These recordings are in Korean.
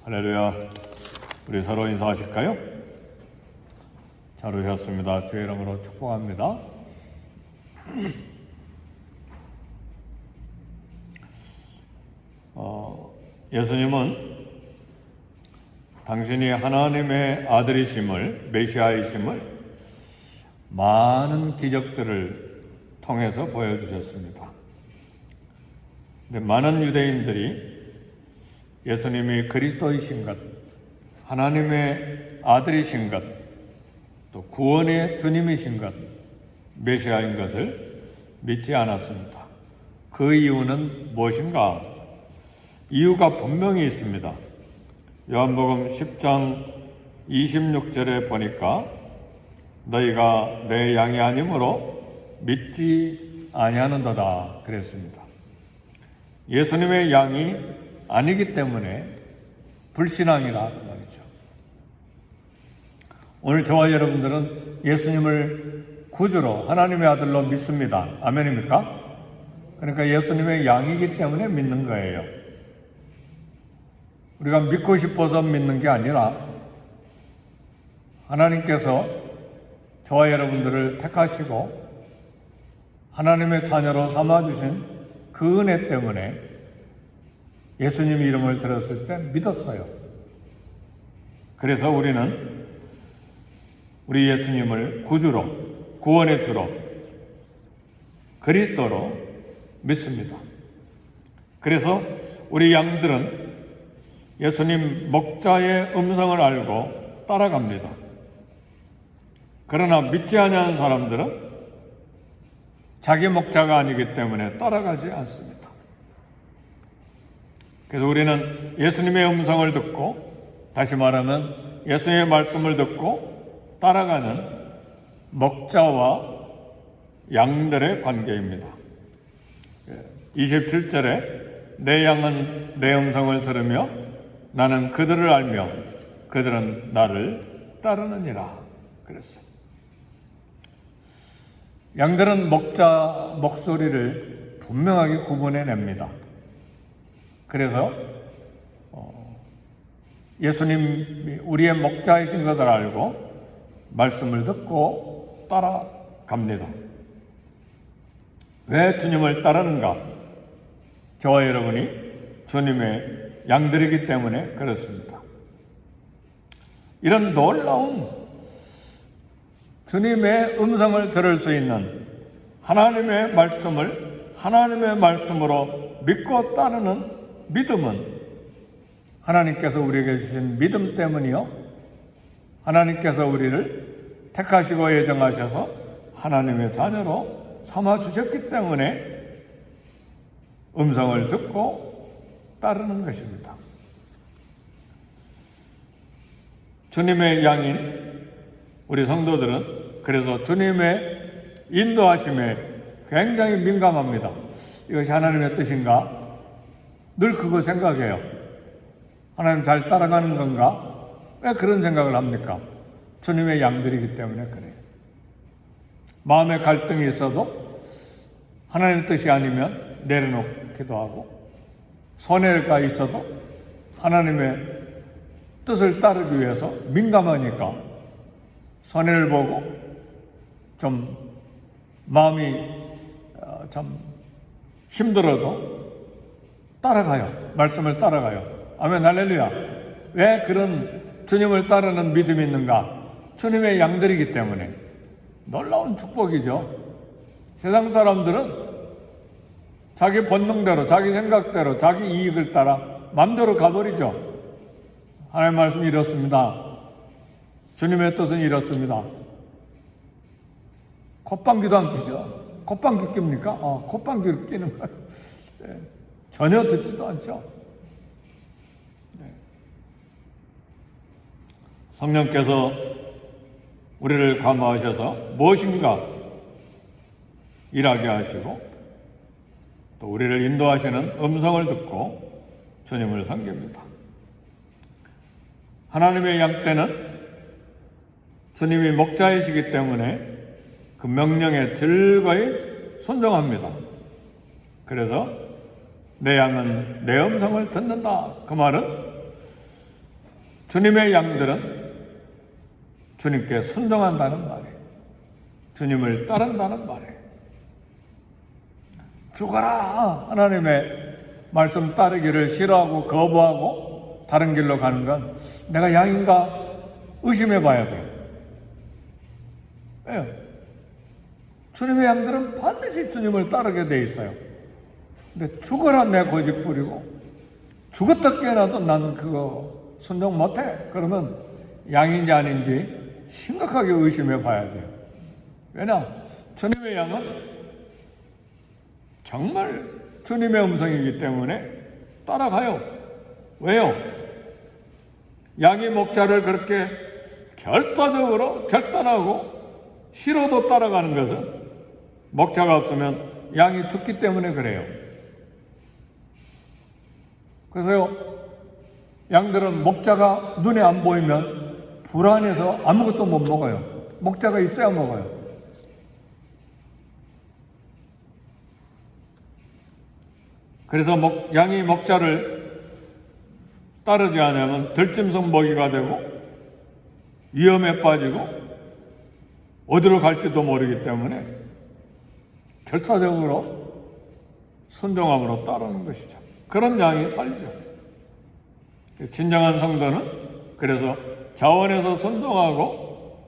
할렐루야. 우리 서로 인사하실까요? 잘 오셨습니다. 주의 이름으로 축복합니다. 예수님은 당신이 하나님의 아들이심을, 메시아이심을 많은 기적들을 통해서 보여주셨습니다. 근데 많은 유대인들이 예수님이 그리스도이신 것, 하나님의 아들이신 것, 또 구원의 주님이신 것, 메시아인 것을 믿지 않았습니다. 그 이유는 무엇인가? 이유가 분명히 있습니다. 요한복음 10장 26절에 보니까 너희가 내 양이 아니므로 믿지 아니하는도다 그랬습니다. 예수님의 양이 아니기 때문에 불신앙이라 그 말이죠. 오늘 저와 여러분들은 예수님을 구주로 하나님의 아들로 믿습니다. 아멘입니까? 그러니까 예수님의 양이기 때문에 믿는 거예요. 우리가 믿고 싶어서 믿는 게 아니라 하나님께서 저와 여러분들을 택하시고 하나님의 자녀로 삼아주신 그 은혜 때문에 예수님 이름을 들었을 때 믿었어요. 그래서 우리는 우리 예수님을 구주로, 구원의 주로, 그리스도로 믿습니다. 그래서 우리 양들은 예수님 목자의 음성을 알고 따라갑니다. 그러나 믿지 아니하는 사람들은 자기 목자가 아니기 때문에 따라가지 않습니다. 그래서 우리는 예수님의 음성을 듣고, 다시 말하면 예수님의 말씀을 듣고 따라가는 목자와 양들의 관계입니다. 27절에 내 양은 내 음성을 들으며 나는 그들을 알며 그들은 나를 따르느니라 그랬어요. 양들은 목자 목소리를 분명하게 구분해냅니다. 그래서 예수님이 우리의 목자이신 것을 알고 말씀을 듣고 따라갑니다. 왜 주님을 따르는가? 저와 여러분이 주님의 양들이기 때문에 그렇습니다. 이런 놀라운 주님의 음성을 들을 수 있는 하나님의 말씀을 하나님의 말씀으로 믿고 따르는 믿음은 하나님께서 우리에게 주신 믿음 때문이요, 하나님께서 우리를 택하시고 예정하셔서 하나님의 자녀로 삼아주셨기 때문에 음성을 듣고 따르는 것입니다. 주님의 양인 우리 성도들은 그래서 주님의 인도하심에 굉장히 민감합니다. 이것이 하나님의 뜻인가? 늘 그거 생각해요. 하나님 잘 따라가는 건가? 왜 그런 생각을 합니까? 주님의 양들이기 때문에 그래요. 마음에 갈등이 있어도 하나님의 뜻이 아니면 내려놓기도 하고, 손해가 있어도 하나님의 뜻을 따르기 위해서 민감하니까 손해를 보고 좀 마음이 참 힘들어도 따라가요. 말씀을 따라가요. 아멘, 할렐루야. 왜 그런 주님을 따르는 믿음이 있는가? 주님의 양들이기 때문에. 놀라운 축복이죠. 세상 사람들은 자기 본능대로, 자기 생각대로, 자기 이익을 따라 마음대로 가버리죠. 하나님 말씀이 이렇습니다. 주님의 뜻은 이렇습니다. 콧방귀도 안 끼죠. 콧방귀 낍니까? 콧방귀를 끼는 거예요. 네. 전혀 듣지도 않죠. 네. 성령께서 우리를 감화하셔서 무엇인가 일하게 하시고 또 우리를 인도하시는 음성을 듣고 주님을 섬깁니다. 하나님의 양 때는 주님이 목자이시기 때문에 그 명령에 즐거이 순종합니다. 그래서 내 양은 내 음성을 듣는다. 그 말은 주님의 양들은 주님께 순종한다는 말이에요. 주님을 따른다는 말이에요. 죽어라! 하나님의 말씀 따르기를 싫어하고 거부하고 다른 길로 가는 건 내가 양인가 의심해 봐야 돼요. 왜요? 주님의 양들은 반드시 주님을 따르게 돼 있어요. 근데 죽어라 내 고집 부리고 죽었다 깨어나도 난 그거 순종 못해. 그러면 양인지 아닌지 심각하게 의심해 봐야 돼요. 왜냐? 주님의 양은 정말 주님의 음성이기 때문에 따라가요. 왜요? 양이 목자를 그렇게 결사적으로 결단하고 싫어도 따라가는 것은 목자가 없으면 양이 죽기 때문에 그래요. 그래서요, 양들은 목자가 눈에 안 보이면 불안해서 아무것도 못 먹어요. 목자가 있어야 먹어요. 그래서 양이 목자를 따르지 않으면 들짐승 먹이가 되고 위험에 빠지고 어디로 갈지도 모르기 때문에 결사적으로 순종함으로 따르는 것이죠. 그런 양이 살죠. 진정한 성도는 그래서 자원해서 순종하고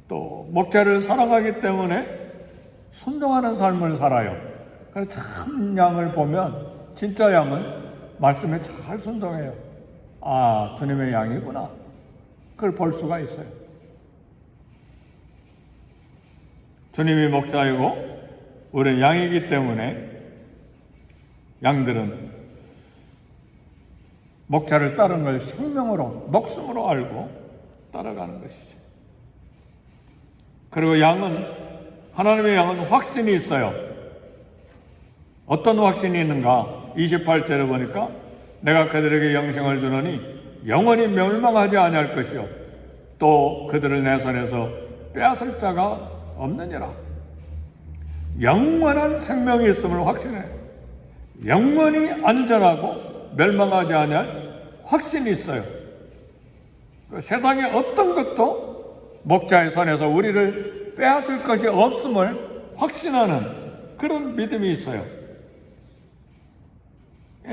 또 목자를 사랑하기 때문에 순종하는 삶을 살아요. 그래서 참 양을 보면 진짜 양은 말씀에 잘 순종해요. 아, 주님의 양이구나. 그걸 볼 수가 있어요. 주님이 목자이고 우리는 양이기 때문에 양들은 목자를 따르는 걸 생명으로, 목숨으로 알고 따라가는 것이죠. 그리고 양은, 하나님의 양은 확신이 있어요. 어떤 확신이 있는가? 28절에 보니까 내가 그들에게 영생을 주노니 영원히 멸망하지 아니할 것이요 또 그들을 내 손에서 빼앗을 자가 없느니라. 영원한 생명이 있음을 확신해요. 영원히 안전하고 멸망하지 아니할 확신이 있어요. 그 세상에 어떤 것도 목자의 손에서 우리를 빼앗을 것이 없음을 확신하는 그런 믿음이 있어요.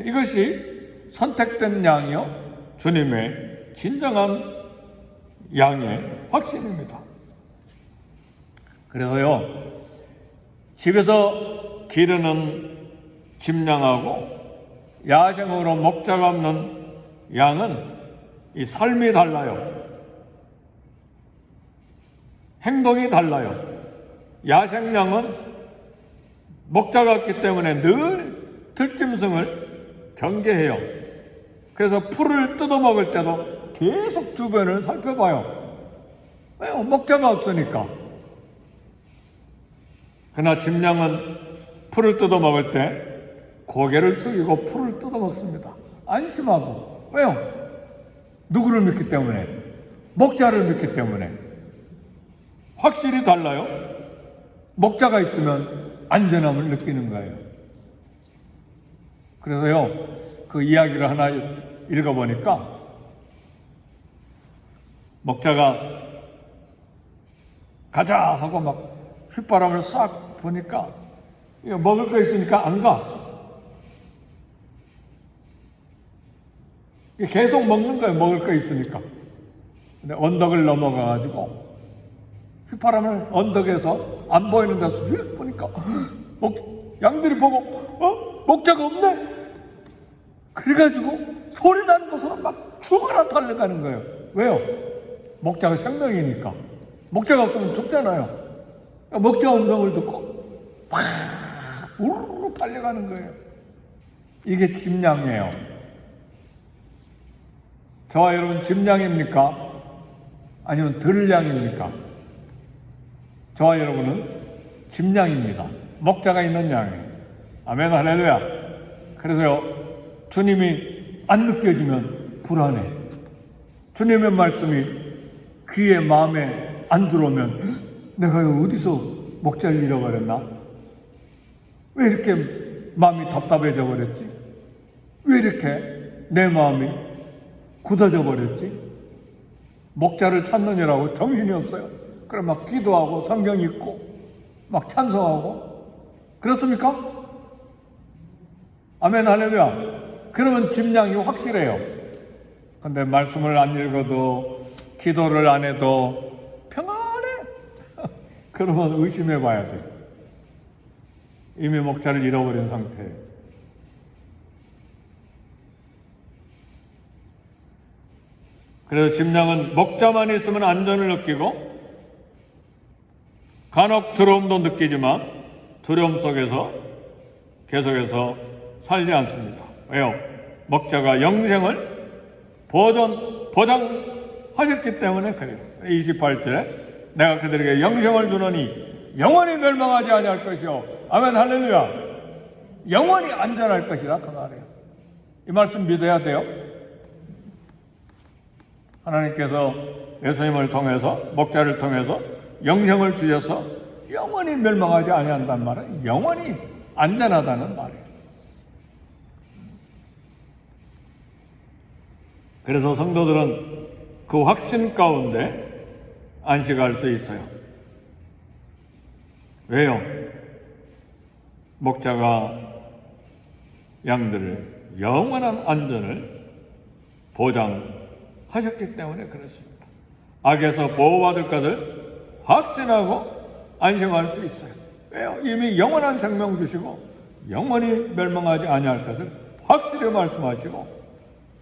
이것이 선택된 양이요 주님의 진정한 양의 확신입니다. 그래서요 집에서 기르는 집양하고 야생으로 목자가 없는 양은 이 삶이 달라요. 행동이 달라요. 야생양은 목자가 없기 때문에 늘 들짐승을 경계해요. 그래서 풀을 뜯어먹을 때도 계속 주변을 살펴봐요. 왜요? 목자가 없으니까. 그러나 집양은 풀을 뜯어먹을 때 고개를 숙이고 풀을 뜯어먹습니다. 안심하고. 왜요? 누구를 믿기 때문에? 목자를 믿기 때문에. 확실히 달라요. 목자가 있으면 안전함을 느끼는 거예요. 그래서요, 그 이야기를 하나 읽어보니까 목자가 가자 하고 막 휘바람을 싹 보니까 먹을 거 있으니까 안 가. 계속 먹는 거예요. 먹을 거 있으니까. 근데 언덕을 넘어가가지고 휘바람을 언덕에서 안 보이는 데서 휙 보니까 양들이 보고 목자가 없네. 그래가지고 소리 나는 곳으로 막 죽어라 달려가는 거예요. 왜요? 목자가 생명이니까. 목자가 없으면 죽잖아요. 목자 음성을 듣고 막 우르르 달려가는 거예요. 이게 집양이에요. 저와 여러분 집양입니까? 아니면 들양입니까? 저와 여러분은 집양입니다. 목자가 있는 양이에요. 아멘 할렐루야. 그래서요 주님이 안 느껴지면 불안해. 주님의 말씀이 귀에 마음에 안 들어오면 내가 어디서 목자를 잃어버렸나? 왜 이렇게 마음이 답답해져 버렸지? 왜 이렇게 내 마음이 굳어져 버렸지? 목자를 찾느냐라고 정신이 없어요. 그래 막 기도하고 성경 읽고 막 찬송하고 그렇습니까? 아멘 할렐루야. 그러면 짐량이 확실해요. 근데 말씀을 안 읽어도 기도를 안 해도 평안해. 그러면 의심해 봐야 돼요. 이미 목자를 잃어버린 상태예요. 그래서 짐승은 목자만 있으면 안전을 느끼고 간혹 두려움도 느끼지만 두려움 속에서 계속해서 살지 않습니다. 왜요? 목자가 영생을 보장하셨기 때문에 그래요. 28절 내가 그들에게 영생을 주노니 영원히 멸망하지 아니할 것이요. 아멘 할렐루야. 영원히 안전할 것이라 그 말이에요. 이 말씀 믿어야 돼요. 하나님께서 예수님을 통해서 목자를 통해서 영생을 주셔서 영원히 멸망하지 아니한다는 말은 영원히 안전하다는 말이에요. 그래서 성도들은 그 확신 가운데 안식할 수 있어요. 왜요? 목자가 양들을 영원한 안전을 보장하셨기 때문에 그렇습니다. 악에서 보호받을 것을 확신하고 안심할 수 있어요. 왜요? 이미 영원한 생명 주시고 영원히 멸망하지 아니할 것을 확실히 말씀하시고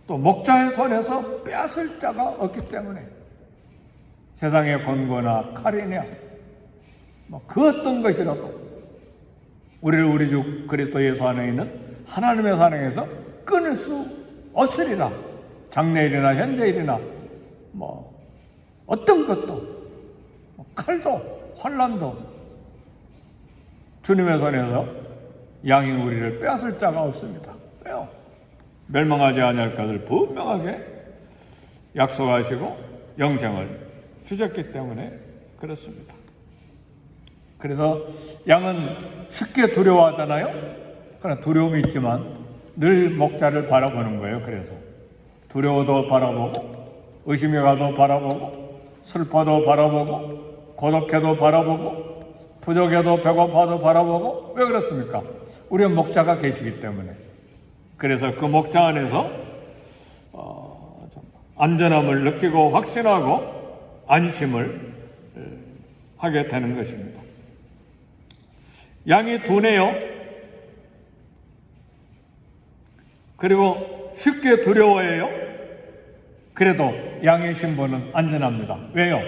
또 목자의 손에서 빼앗을 자가 없기 때문에 세상의 권고나 칼이냐 그 어떤 것이라도 우리를 우리 주 그리스도 예수 안에 있는 하나님의 사랑에서 끊을 수 없으리라. 장래일이나 현재일이나 어떤 것도 칼도 환난도 주님의 손에서 양인 우리를 빼앗을 자가 없습니다. 왜요? 멸망하지 아니할 것을 분명하게 약속하시고 영생을 주셨기 때문에 그렇습니다. 그래서 양은 쉽게 두려워하잖아요. 그러나 두려움이 있지만 늘 목자를 바라보는 거예요. 그래서 두려워도 바라보고 의심이 가도 바라보고 슬퍼도 바라보고 고독해도 바라보고 부족해도 배고파도 바라보고. 왜 그렇습니까? 우리는 목자가 계시기 때문에. 그래서 그 목자 안에서 안전함을 느끼고 확신하고 안심을 하게 되는 것입니다. 양이 둔해요. 그리고 쉽게 두려워해요. 그래도 양의 신분은 안전합니다. 왜요?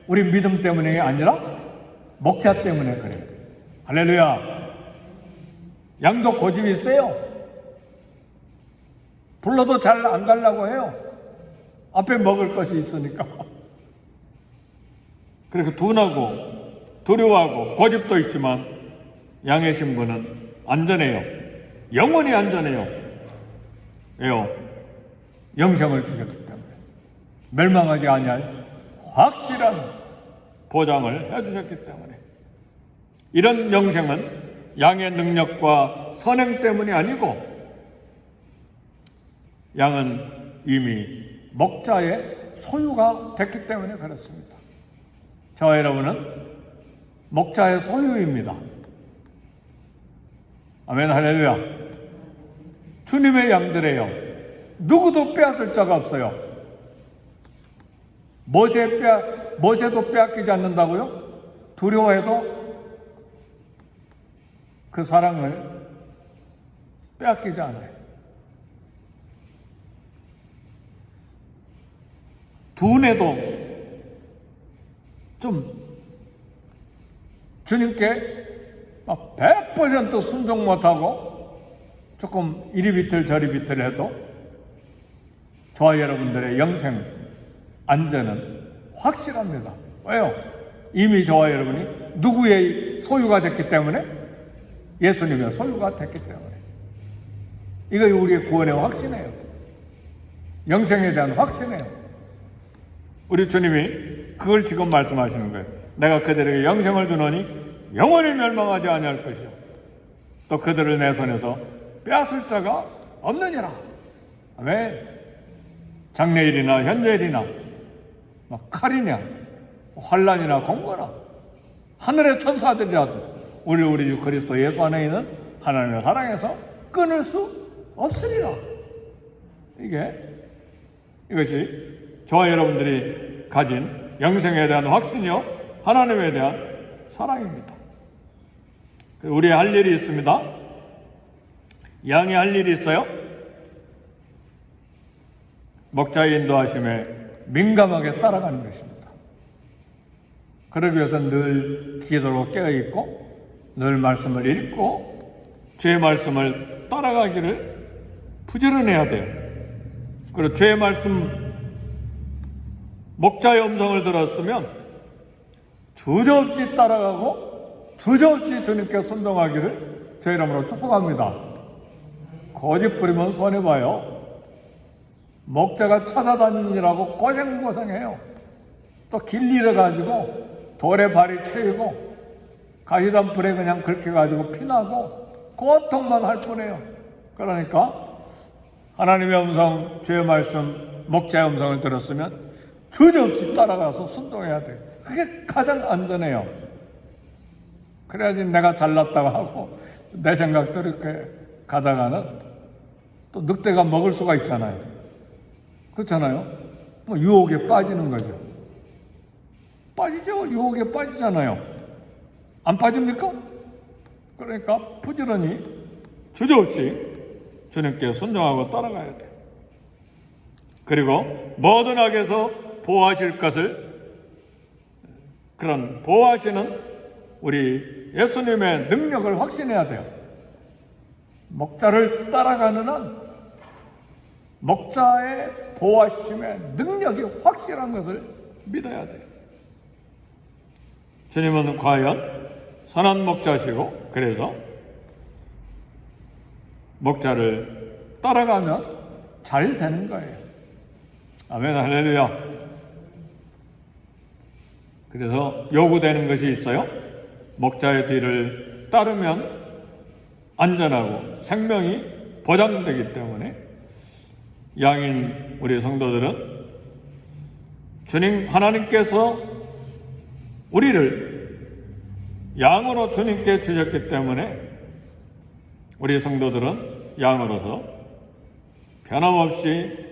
우리 믿음 때문이 아니라 목자 때문에 그래요. 할렐루야. 양도 고집이 세요. 불러도 잘 안 가려고 해요. 앞에 먹을 것이 있으니까. 그렇게 둔하고 두려워하고 고집도 있지만 양의 신분은 안전해요. 영원히 안전해요. 왜요? 영생을 주셨기 때문에. 멸망하지 아니할 확실한 보장을 해주셨기 때문에. 이런 영생은 양의 능력과 선행 때문이 아니고 양은 이미 목자의 소유가 됐기 때문에 그렇습니다. 저와 여러분은 목자의 소유입니다. 아멘 할렐루야. 주님의 양들이에요. 누구도 빼앗을 자가 없어요. 모세도 빼앗기지 않는다고요? 두려워해도 그 사랑을 빼앗기지 않아요. 둔해도 좀 주님께 100% 순종 못하고 조금 이리 비틀 저리 비틀 해도 저와 여러분들의 영생 안전은 확실합니다. 왜요? 이미 저와 여러분이 누구의 소유가 됐기 때문에, 예수님의 소유가 됐기 때문에. 이거 우리의 구원의 확신이에요. 영생에 대한 확신이에요. 우리 주님이 그걸 지금 말씀하시는 거예요. 내가 그들에게 영생을 주노니 영원히 멸망하지 아니할 것이요 또 그들을 내 손에서 빼앗을 자가 없느니라. 아멘. 장래일이나 현재일이나 칼이냐 환난이나 공고나 하늘의 천사들이라도 우리 주 그리스도 예수 안에 있는 하나님의 사랑에서 끊을 수 없으리라. 이것이 저와 여러분들이 가진 영생에 대한 확신이요 하나님에 대한 사랑입니다. 우리 할 일이 있습니다. 양이 할 일이 있어요. 목자의 인도하심에 민감하게 따라가는 것입니다. 그러기 위해서는 늘 기도로 깨어있고 늘 말씀을 읽고 주의 말씀을 따라가기를 부지런해야 돼요. 그리고 주의 말씀 목자의 음성을 들었으면 주저없이 따라가고 주저없이 주님께 순종하기를 제 이름으로 축복합니다. 거짓 부리면 손해봐요. 목자가 찾아다니느라고 고생고생해요. 또 길 잃어가지고 돌에 발이 채이고 가시던 불에 그냥 긁혀가지고 피나고 고통만 할 뿐이에요. 그러니까 하나님의 음성, 주의 말씀, 목자의 음성을 들었으면 주저없이 따라가서 순종해야 돼요. 그게 가장 안전해요. 그래야지 내가 잘났다고 하고 내 생각대로 이렇게 가다가는 또 늑대가 먹을 수가 있잖아요. 그렇잖아요. 유혹에 빠지는 거죠. 빠지죠. 유혹에 빠지잖아요. 안 빠집니까? 그러니까 부지런히 주저없이 주님께 순종하고 따라가야 돼요. 그리고 모든 악에서 보호하실 것을, 그런 보호하시는 우리 예수님의 능력을 확신해야 돼요. 목자를 따라가는 한 목자의 보호하심의 능력이 확실한 것을 믿어야 돼요. 주님은 과연 선한 목자시고 그래서 목자를 따라가면 잘 되는 거예요. 아멘, 할렐루야. 그래서 요구되는 것이 있어요. 목자의 뒤를 따르면 안전하고 생명이 보장되기 때문에 양인 우리 성도들은 주님 하나님께서 우리를 양으로 주님께 주셨기 때문에 우리 성도들은 양으로서 변함없이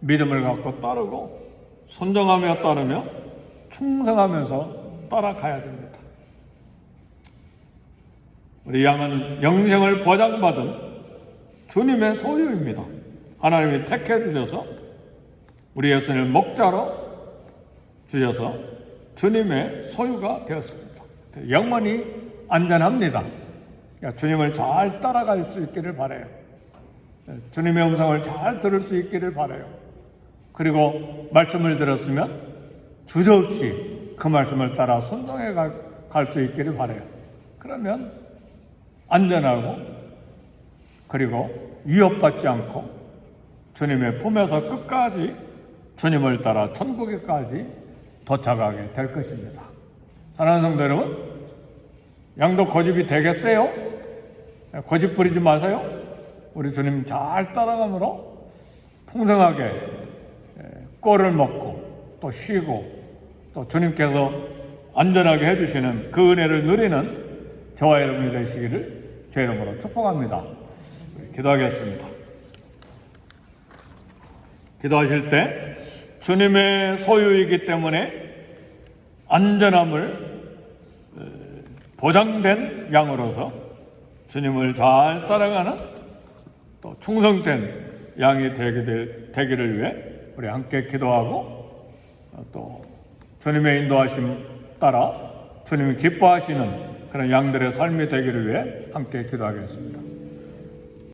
믿음을 갖고 따르고 순종하며 따르며 충성하면서 따라가야 됩니다. 우리 양은 영생을 보장받은 주님의 소유입니다. 하나님이 택해 주셔서 우리 예수님을 목자로 주셔서 주님의 소유가 되었습니다. 영원히 안전합니다. 주님을 잘 따라갈 수 있기를 바라요. 주님의 음성을 잘 들을 수 있기를 바라요. 그리고 말씀을 들었으면 주저없이 그 말씀을 따라 순종해 갈 수 있기를 바라요. 그러면 안전하고 그리고 위협받지 않고 주님의 품에서 끝까지 주님을 따라 천국에까지 도착하게 될 것입니다. 사랑하는 성도 여러분, 양도 고집이 되겠어요? 고집 부리지 마세요. 우리 주님 잘 따라가므로 풍성하게 꼴을 먹고 또 쉬고 또 주님께서 안전하게 해주시는 그 은혜를 누리는 저와 여러분이 되시기를 제 이름으로 축복합니다. 기도하겠습니다. 기도하실 때 주님의 소유이기 때문에 안전함을 보장된 양으로서 주님을 잘 따라가는 또 충성된 양이 되기를 위해 우리 함께 기도하고 또 주님의 인도하심 따라 주님이 기뻐하시는 그런 양들의 삶이 되기를 위해 함께 기도하겠습니다.